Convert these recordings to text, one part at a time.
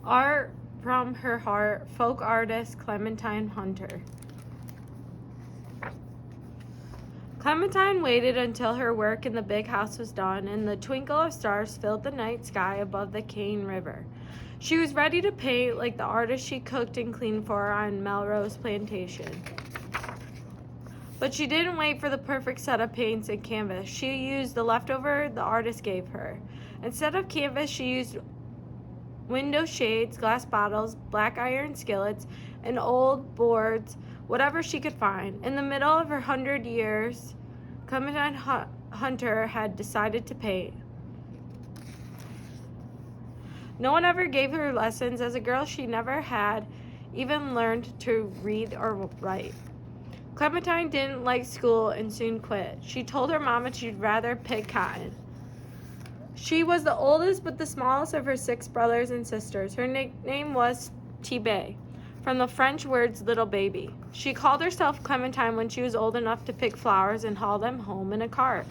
Art from her heart, folk artist Clementine Hunter. Clementine waited until her work in the big house was done and the twinkle of stars filled the night sky above the Cane River. She was ready to paint like the artist she cooked and cleaned for on Melrose Plantation. But she didn't wait for the perfect set of paints and canvas. She used the leftover the artist gave her. Instead of canvas, she used window shades, glass bottles, black iron skillets, and old boards, whatever she could find. In the middle of her 100 years, Clementine Hunter had decided to paint. No one ever gave her lessons. As a girl, she never had even learned to read or write. Clementine didn't like school and soon quit. She told her mama she'd rather pick cotton. She was the oldest but the smallest of her 6 brothers and sisters. Her nickname was Tibet, from the French words little baby. She called herself Clementine when she was old enough to pick flowers and haul them home in a cart.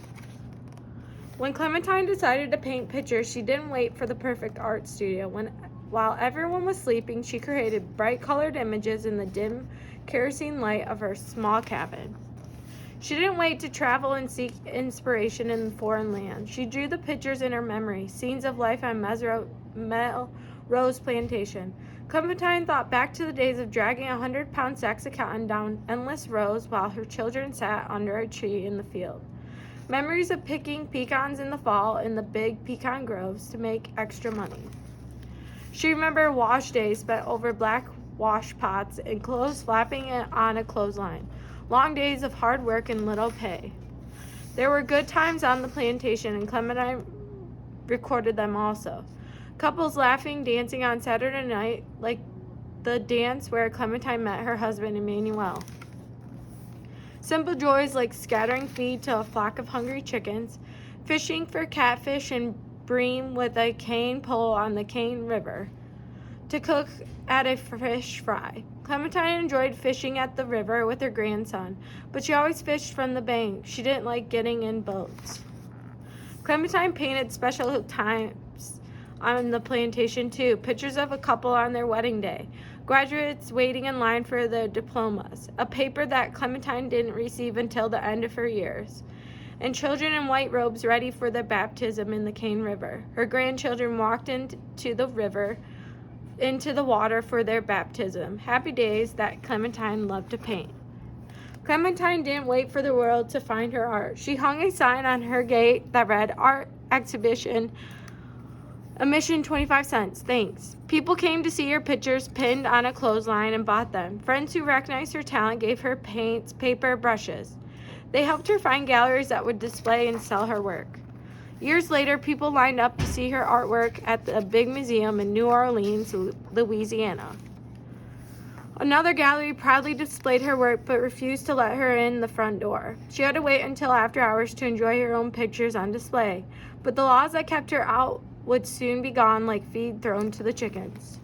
When Clementine decided to paint pictures, she didn't wait for the perfect art studio. While everyone was sleeping, she created bright-colored images in the dim kerosene light of her small cabin. She didn't wait to travel and seek inspiration in foreign lands. She drew the pictures in her memory, scenes of life on Melrose Plantation. Clementine thought back to the days of dragging 100-pound sacks of cotton down endless rows while her children sat under a tree in the field. Memories of picking pecans in the fall in the big pecan groves to make extra money. She remembered wash days spent over black wash pots and clothes flapping on a clothesline. Long days of hard work and little pay. There were good times on the plantation, and Clementine recorded them also. Couples laughing, dancing on Saturday night, like the dance where Clementine met her husband, Emmanuel. Simple joys like scattering feed to a flock of hungry chickens, fishing for catfish and bream with a cane pole on the Cane River, to cook at a fish fry. Clementine enjoyed fishing at the river with her grandson, but she always fished from the bank. She didn't like getting in boats. Clementine painted special times on the plantation too, pictures of a couple on their wedding day, graduates waiting in line for their diplomas, a paper that Clementine didn't receive until the end of her years, and children in white robes ready for their baptism in the Cane River. Her grandchildren walked into the water for their baptism. Happy days that Clementine loved to paint. Clementine didn't wait for the world to find her art. She hung a sign on her gate that read, "Art Exhibition, admission 25 cents, thanks." People came to see her pictures pinned on a clothesline and bought them. Friends who recognized her talent gave her paints, paper, brushes. They helped her find galleries that would display and sell her work. Years later, people lined up to see her artwork at the big museum in New Orleans, Louisiana. Another gallery proudly displayed her work but refused to let her in the front door. She had to wait until after hours to enjoy her own pictures on display, but the laws that kept her out would soon be gone like feed thrown to the chickens.